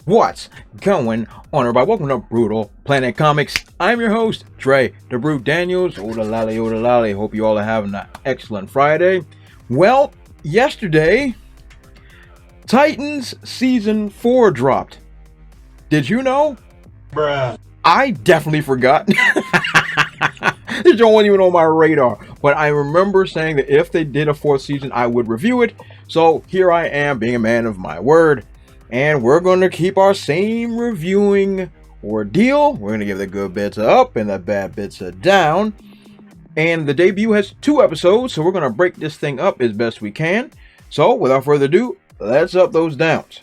What's going on, everybody? Welcome to Brutal Planet Comics. I'm your host, Dre the Brute Daniels. Oda lally. Hope you all are having an excellent Friday. Well, yesterday, Titans Season 4 dropped. Did you know? Bruh. I definitely forgot. This wasn't even on my radar. But I remember saying that if they did a fourth season, I would review it. So here I am, being a man of my word. And we're going to keep our same reviewing ordeal. We're going to give the good bits a up and the bad bits a down. And the debut has 2 episodes, so we're going to break this thing up as best we can. So without further ado, let's up those downs.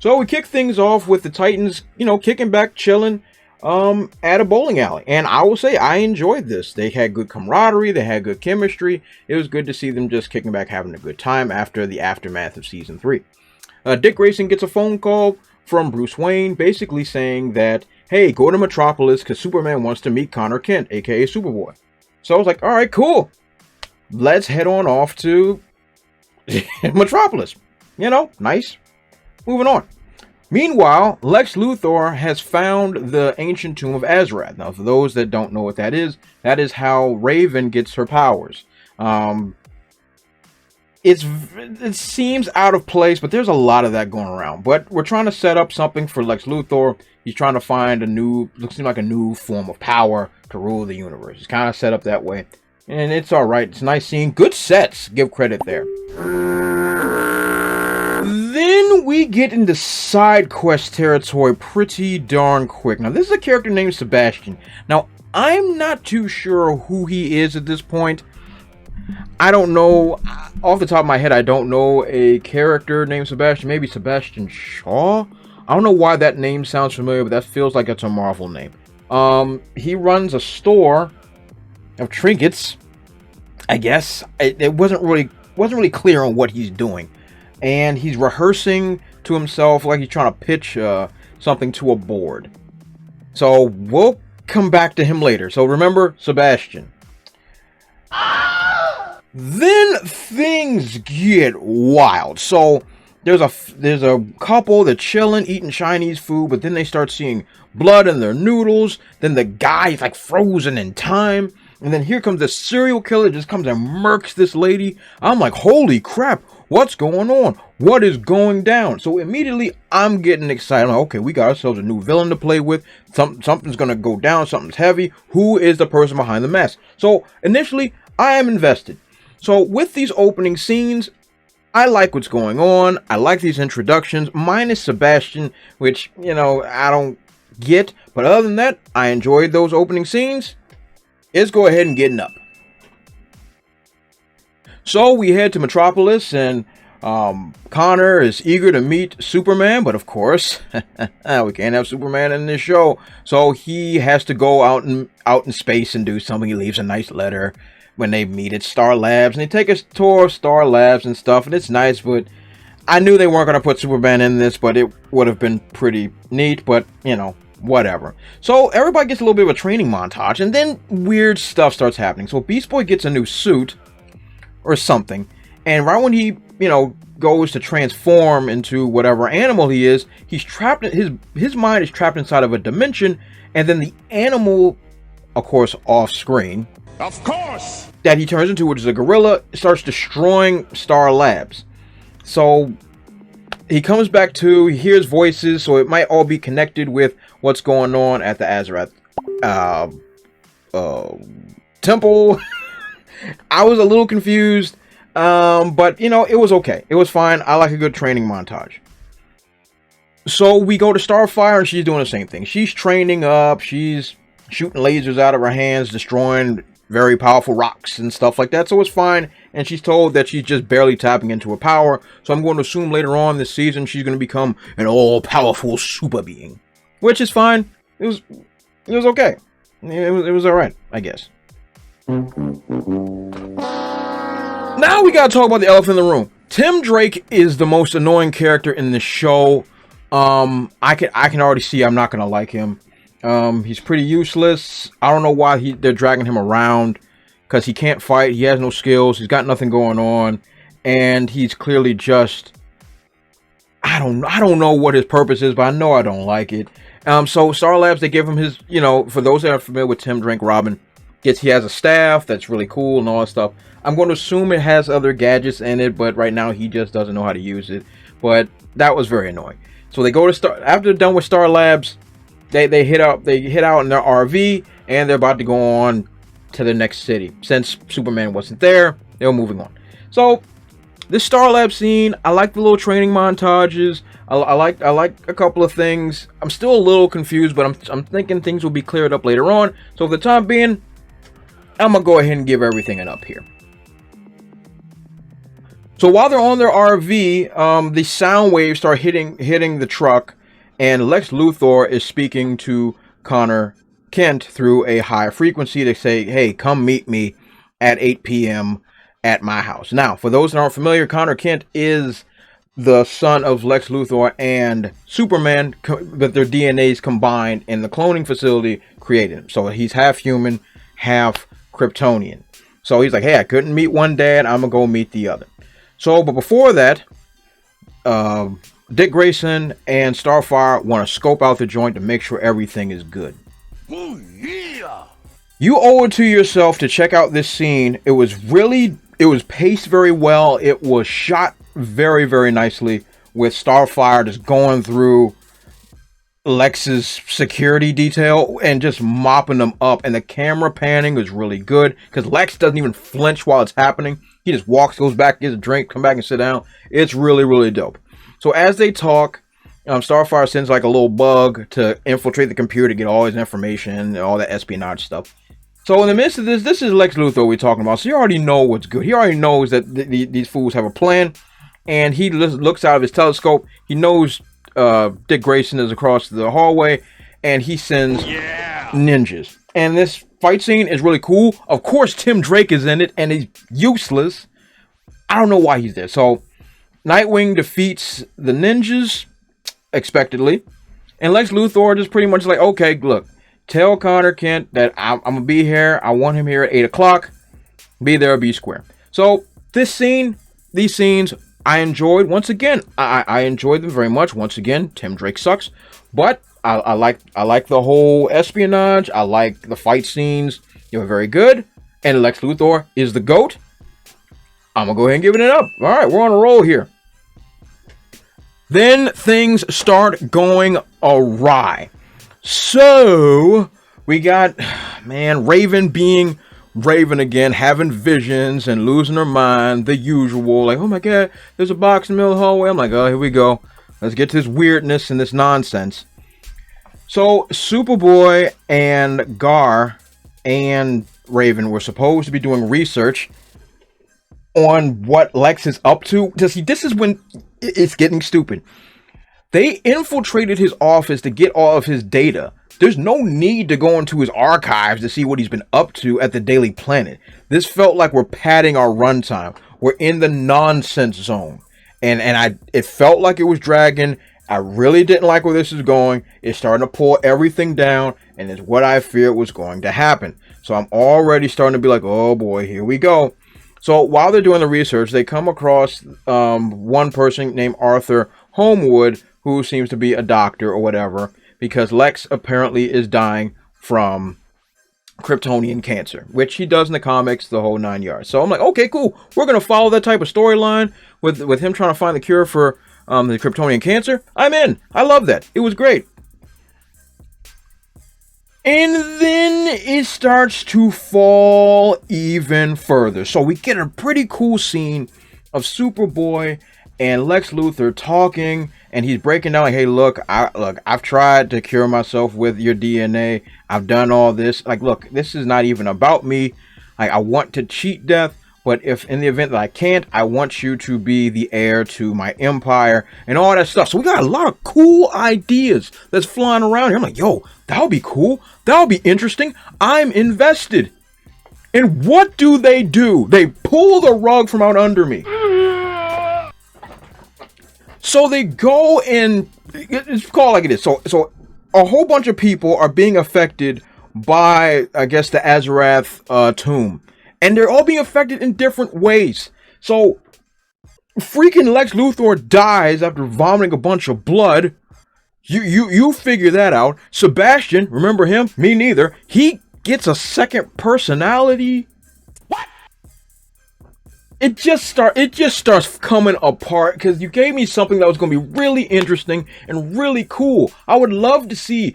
So we kick things off with the Titans, kicking back, chilling at a bowling alley. And I will say I enjoyed this. They had good camaraderie. They had good chemistry. It was good to see them just kicking back, having a good time after the aftermath of Season 3. Dick Grayson gets a phone call from Bruce Wayne basically saying that, hey, go to Metropolis because Superman wants to meet Connor Kent, aka Superboy. So I was like, all right, cool. Let's head on off to Metropolis. Nice. Moving on. Meanwhile, Lex Luthor has found the ancient tomb of Azrath. Now, for those that don't know what that is how Raven gets her powers. It seems out of place, but there's a lot of that going around. But we're trying to set up something for Lex Luthor. He's trying to find a new form of power to rule the universe. It's kind of set up that way. And it's alright. It's nice seeing good sets. Give credit there. Then we get into side quest territory pretty darn quick. Now, this is a character named Sebastian. Now, I'm not too sure who he is at this point. I don't know, off the top of my head, I don't know a character named Sebastian. Maybe Sebastian Shaw? I don't know why that name sounds familiar, but that feels like it's a Marvel name. He runs a store of trinkets, I guess. It wasn't really clear on what he's doing. And he's rehearsing to himself like he's trying to pitch something to a board. So we'll come back to him later. So remember, Sebastian. Then things get wild. So there's a couple that chilling, eating Chinese food, but then they start seeing blood in their noodles. Then the guy's like frozen in time. And then here comes the serial killer, just comes and murks this lady. I'm like, holy crap, what's going on? What is going down? So immediately I'm getting excited. I'm like, okay, we got ourselves a new villain to play with. Something's gonna go down, something's heavy. Who is the person behind the mess? So initially, I am invested. So with these opening scenes, I like what's going on. I like these introductions, minus Sebastian, which, I don't get. But other than that, I enjoyed those opening scenes. Let's go ahead and get up. So we head to Metropolis, and Connor is eager to meet Superman, but of course, we can't have Superman in this show. So he has to go out in space and do something. He leaves a nice letter when they meet at Star Labs, and they take a tour of Star Labs and stuff, and it's nice, but I knew they weren't going to put Superman in this, but it would have been pretty neat, but, whatever. So everybody gets a little bit of a training montage, and then weird stuff starts happening. So Beast Boy gets a new suit, or something, and right when he, goes to transform into whatever animal he is, he's trapped, his mind is trapped inside of a dimension, and then the animal, of course, off screen, that he turns into, which is a gorilla, starts destroying Star Labs. So he comes back to, he hears voices, so it might all be connected with what's going on at the Azrath temple. I was a little confused, but it was okay. It was fine. I like a good training montage. So we go to Starfire, and she's doing the same thing. She's training up. She's shooting lasers out of her hands, destroying very powerful rocks and stuff like that. So it's fine. And she's told that she's just barely tapping into her power. So I'm going to assume later on this season, she's going to become an all-powerful super being. Which is fine. It was okay. It was alright, I guess. Now we gotta talk about the elephant in the room. Tim Drake is the most annoying character in the show. I can already see I'm not gonna like him. He's pretty useless. I don't know why they're dragging him around, because he can't fight. He has no skills. He's got nothing going on, and he's clearly just I don't know what his purpose is, but I know I don't like it. So Star Labs, they give him his, for those that are familiar with Tim Drake Robin, he has a staff that's really cool and all that stuff. I'm going to assume it has other gadgets in it, but right now he just doesn't know how to use it. But that was very annoying. So they go to after they're done with Star Labs, they hit out in their RV, and they're about to go on to the next city. Since Superman wasn't there, they were moving on. So this Star Lab scene, I like the little training montages. I like a couple of things. I'm still a little confused, but I'm thinking things will be cleared up later on. So for the time being, I'm gonna go ahead and give everything an up here. So while they're on their RV, the sound waves start hitting the truck, and Lex Luthor is speaking to Connor Kent through a high frequency to say, "Hey, come meet me at 8 p.m. at my house." Now, for those that aren't familiar, Connor Kent is the son of Lex Luthor and Superman, but their DNAs combined in the cloning facility created him. So he's half human, half Kryptonian. So he's like, "Hey, I couldn't meet one dad, I'm gonna go meet the other." So, but before that, Dick Grayson and Starfire want to scope out the joint to make sure everything is good. Oh, yeah. You owe it to yourself to check out this scene. It was paced very well. It was shot very, very nicely, with Starfire just going through Lex's security detail and just mopping them up. And the camera panning was really good because Lex doesn't even flinch while it's happening. He just walks, goes back, gets a drink, come back and sit down. It's really, really dope. So as they talk, Starfire sends like a little bug to infiltrate the computer to get all his information and all that espionage stuff. So in the midst of this is Lex Luthor we're talking about. So you already know what's good. He already knows that these fools have a plan. And he looks out of his telescope. He knows Dick Grayson is across the hallway. And he sends ninjas. And this fight scene is really cool. Of course, Tim Drake is in it. And he's useless. I don't know why he's there. So Nightwing defeats the ninjas expectedly. And Lex Luthor just pretty much like, okay, look. Tell Connor Kent that I'm going to be here. I want him here at 8 o'clock. Be there or be square. So these scenes, I enjoyed. Once again, I enjoyed them very much. Once again, Tim Drake sucks. But I like the whole espionage. I like the fight scenes. They were very good. And Lex Luthor is the GOAT. I'm going to go ahead and give it an up. All right, we're on a roll here. Then things start going awry. So we got, Raven being Raven again, having visions and losing her mind, the usual. Like, oh my god, there's a box in the middle of the hallway. I'm like, oh, here we go. Let's get to this weirdness and this nonsense. So Superboy and Gar and Raven were supposed to be doing research on what Lex is up to. This is when it's getting stupid. They infiltrated his office to get all of his data. There's no need to go into his archives to see what he's been up to at the Daily Planet. This felt like we're padding our runtime. We're in the nonsense zone. And it felt like it was dragging. I really didn't like where this is going. It's starting to pull everything down, and it's what I feared was going to happen. So I'm already starting to be like, oh boy, here we go. So while they're doing the research, they come across one person named Arthur Homewood, who seems to be a doctor or whatever, because Lex apparently is dying from Kryptonian cancer, which he does in the comics, the whole 9 yards. So I'm like, okay, cool. We're going to follow that type of storyline with him trying to find the cure for the Kryptonian cancer. I'm in. I love that. It was great. And then it starts to fall even further. So we get a pretty cool scene of Superboy and Lex Luthor talking, and he's breaking down like, hey, look, I've tried to cure myself with your DNA. I've done all this. Like, look, this is not even about me. Like, I want to cheat death, but if in the event that I can't, I want you to be the heir to my empire and all that stuff. So we got a lot of cool ideas that's flying around here. I'm like, yo, that would be cool. That would be interesting. I'm invested. And what do? They pull the rug from out under me. So they go and it's called like it is. So a whole bunch of people are being affected by, I guess, the Azarath tomb. And they're all being affected in different ways. So Freaking Lex Luthor dies after vomiting a bunch of blood. You figure that out. Sebastian, remember him? Me neither. He gets a second personality. What? It just starts coming apart because you gave me something that was going to be really interesting and really cool. I would love to see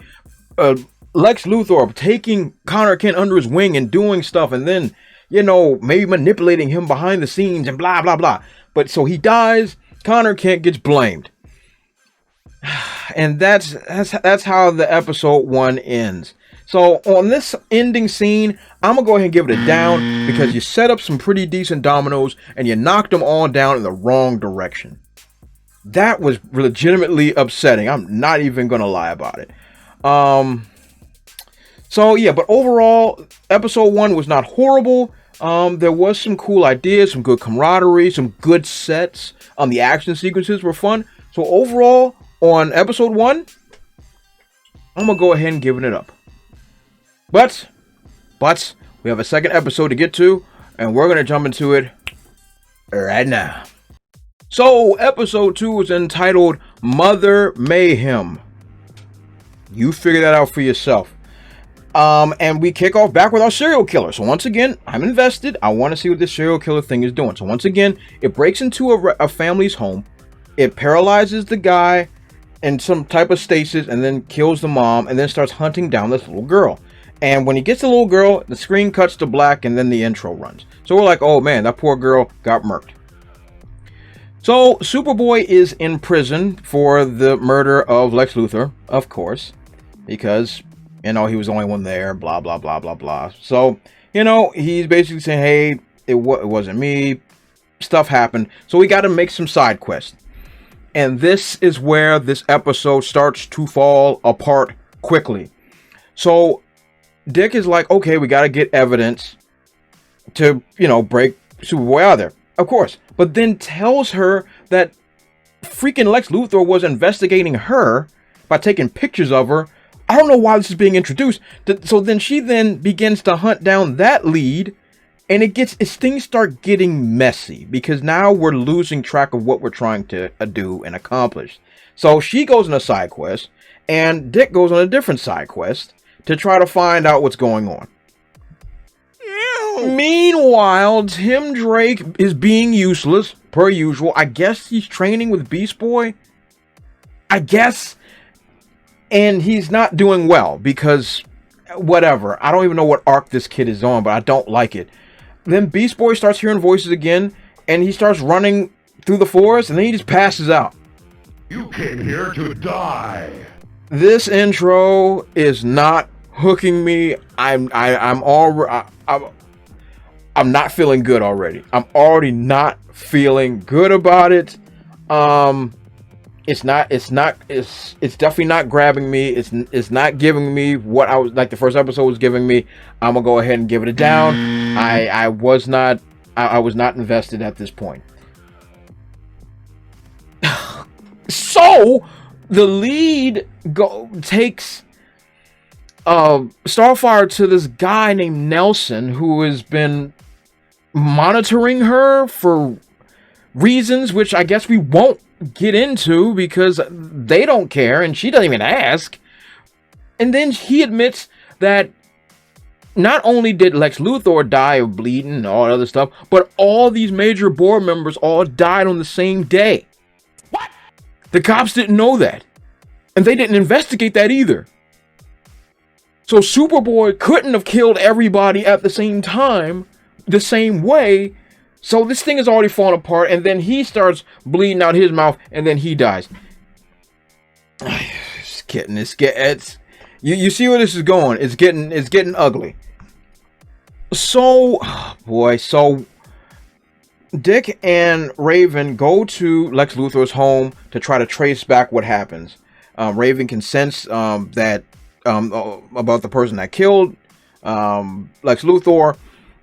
Lex Luthor taking Connor Kent under his wing and doing stuff, and then, you know, maybe manipulating him behind the scenes and blah blah blah. But so he dies. Connor Kent gets blamed. And that's how the episode 1 ends. So on this ending scene, I'm going to go ahead and give it a down because you set up some pretty decent dominoes and you knocked them all down in the wrong direction. That was legitimately upsetting. I'm not even going to lie about it. So yeah, but overall, episode 1 was not horrible. There was some cool ideas, some good camaraderie, some good sets. The action sequences were fun. So overall, on episode 1, I'm going to go ahead and give it up. But, we have a second episode to get to, and we're going to jump into it right now. So, episode 2 is entitled Mother Mayhem. You figure that out for yourself. And we kick off back with our serial killer. So once again, I'm invested. I want to see what this serial killer thing is doing. So once again, it breaks into a family's home. It paralyzes the guy in some type of stasis and then kills the mom and then starts hunting down this little girl. And when he gets the little girl, the screen cuts to black and then the intro runs. So we're like, oh man, that poor girl got murked. So Superboy is in prison for the murder of Lex Luthor, of course, because, you know, he was the only one there, blah, blah, blah, blah, blah. So, you know, he's basically saying, hey, it wasn't me. Stuff happened. So we got to make some side quests. And this is where this episode starts to fall apart quickly. So Dick is like, okay, we got to get evidence to, you know, break Superboy out of there. Of course. But then tells her that freaking Lex Luthor was investigating her by taking pictures of her. I don't know why this is being introduced. So then she then begins to hunt down that lead. And things start getting messy because now we're losing track of what we're trying to do and accomplish. So she goes on a side quest and Dick goes on a different side quest to try to find out what's going on. Ew. Meanwhile, Tim Drake is being useless per usual. I guess he's training with Beast Boy. I guess. And he's not doing well because whatever. I don't even know what arc this kid is on, but I don't like it. Then Beast Boy starts hearing voices again, and he starts running through the forest, and then he just passes out. You came here to die. This intro is not hooking me. I'm not feeling good already. I'm already not feeling good about it. It's definitely not grabbing me. It's not giving me what I was like the first episode was giving me. I'm gonna go ahead and give it a down. I was not invested at this point. So the lead takes Starfire to this guy named Nelson who has been monitoring her for reasons which I guess we won't get into because they don't care and she doesn't even ask. And then he admits that not only did Lex Luthor die of bleeding and all that other stuff, but all these major board members all died on the same day. What? The cops didn't know that. And they didn't investigate that either. So Superboy couldn't have killed everybody at the same time, the same way. So this thing is already falling apart, and then he starts bleeding out his mouth, and then he dies. You see where this is going? It's getting ugly. So, so Dick and Raven go to Lex Luthor's home to try to trace back what happens. Raven can sense that about the person that killed Lex Luthor.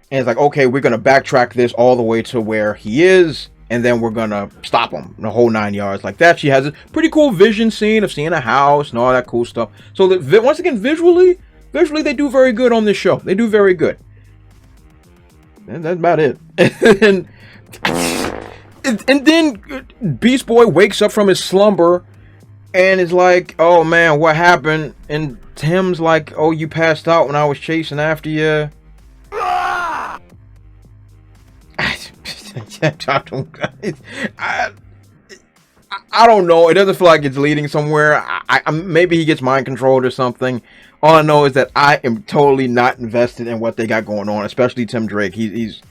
And it's like, okay, we're going to backtrack this all the way to where he is. And then we're going to stop him. The whole 9 yards like that. She has a pretty cool vision scene of seeing a house and all that cool stuff. So that, once again, visually, they do very good on this show. They do very good. And that's about it. And And then Beast Boy wakes up from his slumber and is like, oh man, what happened? And Tim's like, oh, you passed out when I was chasing after you. I don't know. It doesn't feel like it's leading somewhere. Maybe he gets mind controlled or something. All I know is that I am totally not invested in what they got going on, especially Tim Drake. He's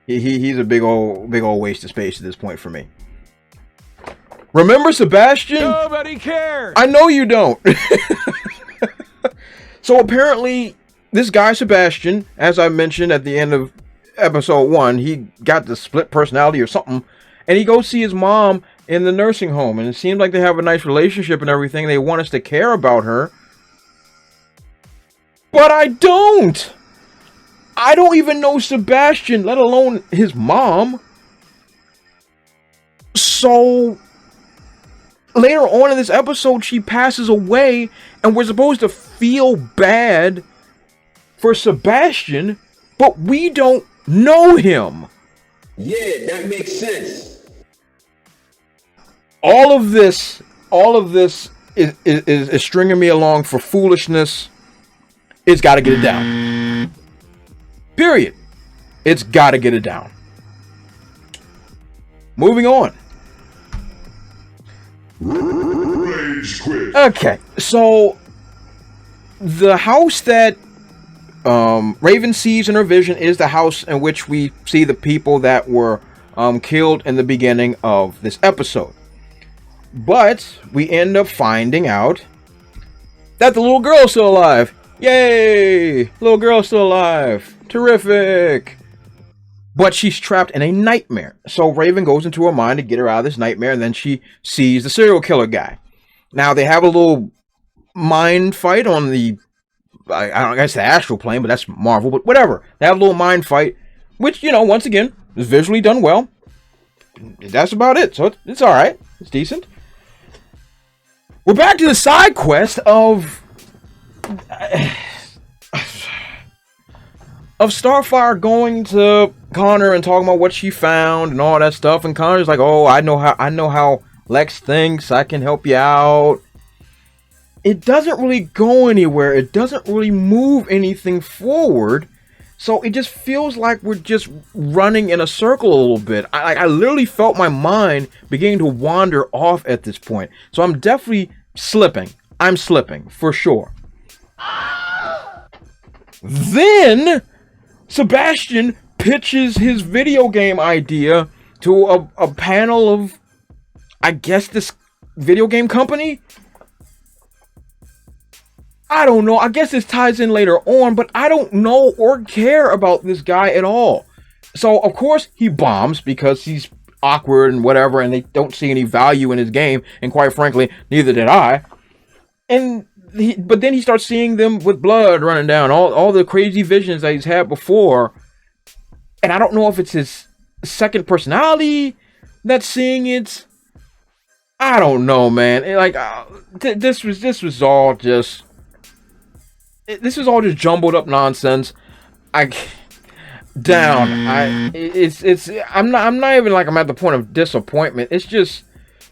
a big old waste of space at this point for me. Remember Sebastian? Nobody cares. I know you don't. So apparently, this guy Sebastian, as I mentioned at the end of episode 1, he got the split personality or something, and he goes see his mom in the nursing home, and it seems like they have a nice relationship and everything. They want us to care about her, but I don't. I don't even know Sebastian, let alone his mom. So later on in this episode, she passes away, and we're supposed to feel bad for Sebastian, but we don't know him. Yeah, that makes sense. All of this is stringing me along for foolishness. It's got to get it down. Period. It's got to get it down. Moving on. Rage quit. Okay, so the house that Raven sees in her vision is the house in which we see the people that were killed in the beginning of this episode. But we end up finding out that the little girl is still alive. Yay! Little girl still alive. Terrific. But she's trapped in a nightmare. So Raven goes into her mind to get her out of this nightmare, and then she sees the serial killer guy. Now they have a little mind fight on the, I guess the astral plane, but that's Marvel, but whatever. They have a little mind fight, which, you know, once again, is visually done well. That's about it. So it's alright. It's decent. We're back to the side quest of Starfire going to Connor and talking about what she found and all that stuff, and Connor's like, "Oh, I know how Lex thinks. I can help you out." It doesn't really go anywhere. It doesn't really move anything forward. So it just feels like we're just running in a circle a little bit. I literally felt my mind beginning to wander off at this point. So I'm definitely slipping. I'm slipping, for sure. Then Sebastian pitches his video game idea to a panel of, I guess, this video game company? I don't know. I guess this ties in later on, but I don't know or care about this guy at all. So, of course, he bombs because he's awkward and whatever, and they don't see any value in his game, and quite frankly, neither did I. But then he starts seeing them with blood running down, all the crazy visions that he's had before, and I don't know if it's his second personality that's seeing it. I don't know, man. This was all just jumbled up nonsense. I'm not even like I'm at the point of disappointment. It's just,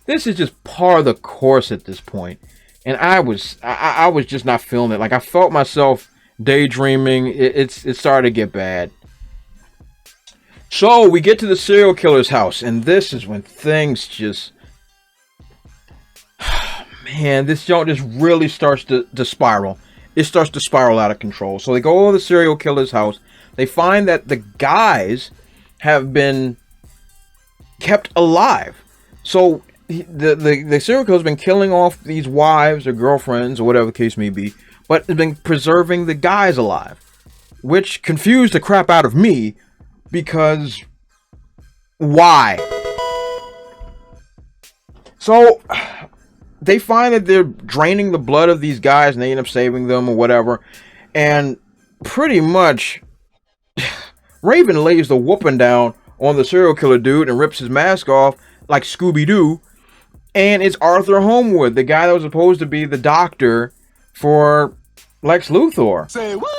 this is just par of the course at this point. And I was just not feeling it. Like, I felt myself daydreaming. It started to get bad. So we get to the serial killer's house, and this is when things just, man, this joint just really starts to spiral. It starts to spiral out of control. So they go to the serial killer's house. They find that the guys have been kept alive. So the serial killer's been killing off these wives or girlfriends or whatever the case may be, but has been preserving the guys alive, which confused the crap out of me, because why? So they find that they're draining the blood of these guys, and they end up saving them or whatever, and pretty much Raven lays the whooping down on the serial killer dude and rips his mask off like Scooby-Doo. And it's Arthur Homewood, the guy that was supposed to be the doctor for Lex Luthor. Say what?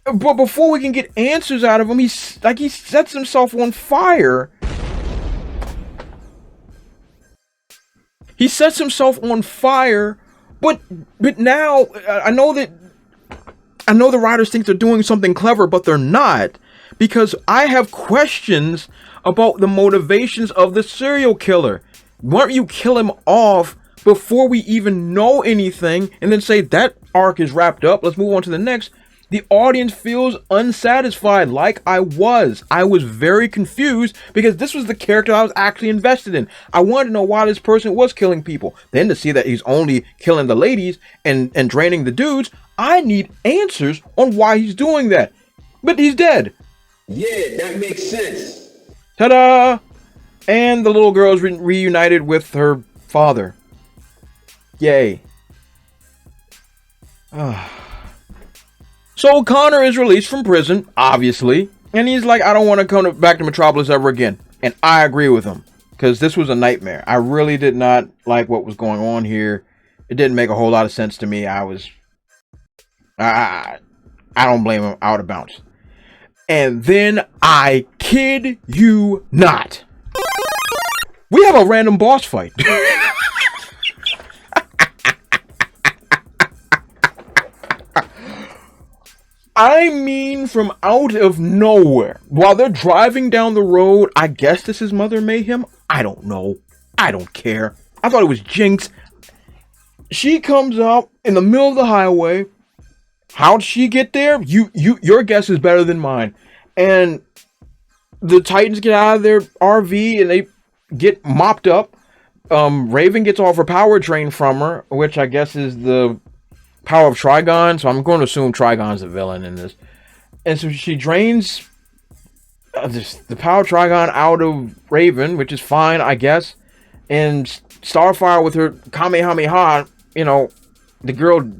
But before we can get answers out of him, he sets himself on fire He sets himself on fire, but now I know the writers think they're doing something clever, but they're not, because I have questions about the motivations of the serial killer. Why don't you kill him off before we even know anything and then say that arc is wrapped up, let's move on to the next? The audience feels unsatisfied, like I was. I was very confused because this was the character I was actually invested in. I wanted to know why this person was killing people. Then to see that he's only killing the ladies and draining the dudes, I need answers on why he's doing that. But he's dead. Yeah, that makes sense. Ta-da! And the little girl is reunited with her father. Yay. So Connor is released from prison, obviously, and he's like, I don't want to come back to Metropolis ever again. And I agree with him, because this was a nightmare. I really did not like what was going on here. It didn't make a whole lot of sense to me. I don't blame him, out of bounds. And then, I kid you not, we have a random boss fight. I mean, from out of nowhere, while they're driving down the road, I guess this is Mother Mayhem. I don't know. I don't care. I thought it was Jinx. She comes out in the middle of the highway. How'd she get there? Your guess is better than mine. And the Titans get out of their RV and they get mopped up. Raven gets off her power drain from her, which I guess is the power of Trigon, so I'm going to assume Trigon's the villain in this. And so she drains the power of Trigon out of Raven, which is fine, I guess. And Starfire with her Kamehameha, the girl,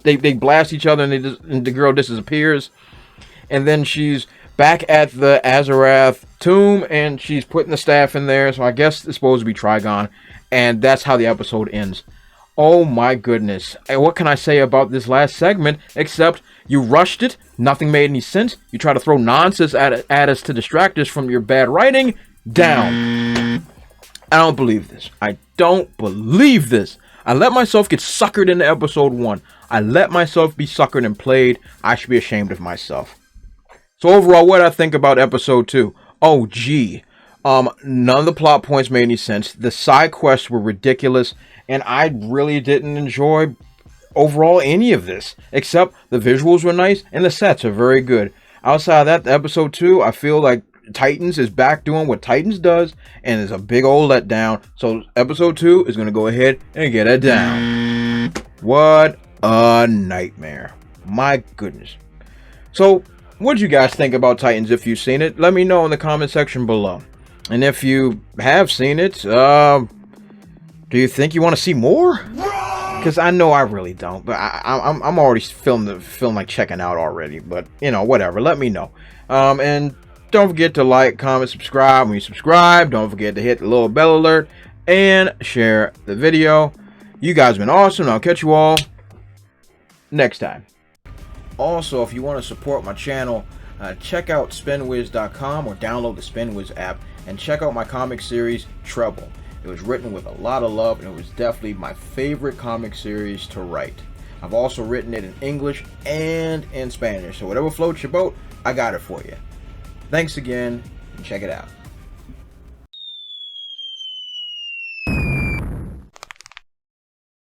they blast each other and the girl disappears. And then she's back at the Azarath tomb and she's putting the staff in there, so I guess it's supposed to be Trigon. And that's how the episode ends. Oh my goodness. What can I say about this last segment except you rushed it, nothing made any sense, you try to throw nonsense at us to distract us from your bad writing, down. I don't believe this. I don't believe this. I let myself get suckered into episode 1. I let myself be suckered and played. I should be ashamed of myself. So overall, what did I think about episode 2? Oh gee. None of the plot points made any sense. The side quests were ridiculous. And I really didn't enjoy overall any of this, except the visuals were nice and the sets are very good. Outside of that, episode 2, I feel like Titans is back doing what Titans does, and it's a big old letdown. So episode 2 is going to go ahead and get it down. What a nightmare. My goodness. So what do you guys think about Titans if you've seen it? Let me know in the comment section below. And if you have seen it, do you think you want to see more? Because I know I really don't. But I'm already feeling like checking out already. But, whatever. Let me know. And don't forget to like, comment, subscribe. When you subscribe, don't forget to hit the little bell alert. And share the video. You guys have been awesome. I'll catch you all next time. Also, if you want to support my channel, check out spinwiz.com or download the SpinWiz app. And check out my comic series, Trouble. It was written with a lot of love, and it was definitely my favorite comic series to write. I've also written it in English and in Spanish, so whatever floats your boat, I got it for you. Thanks again, and check it out.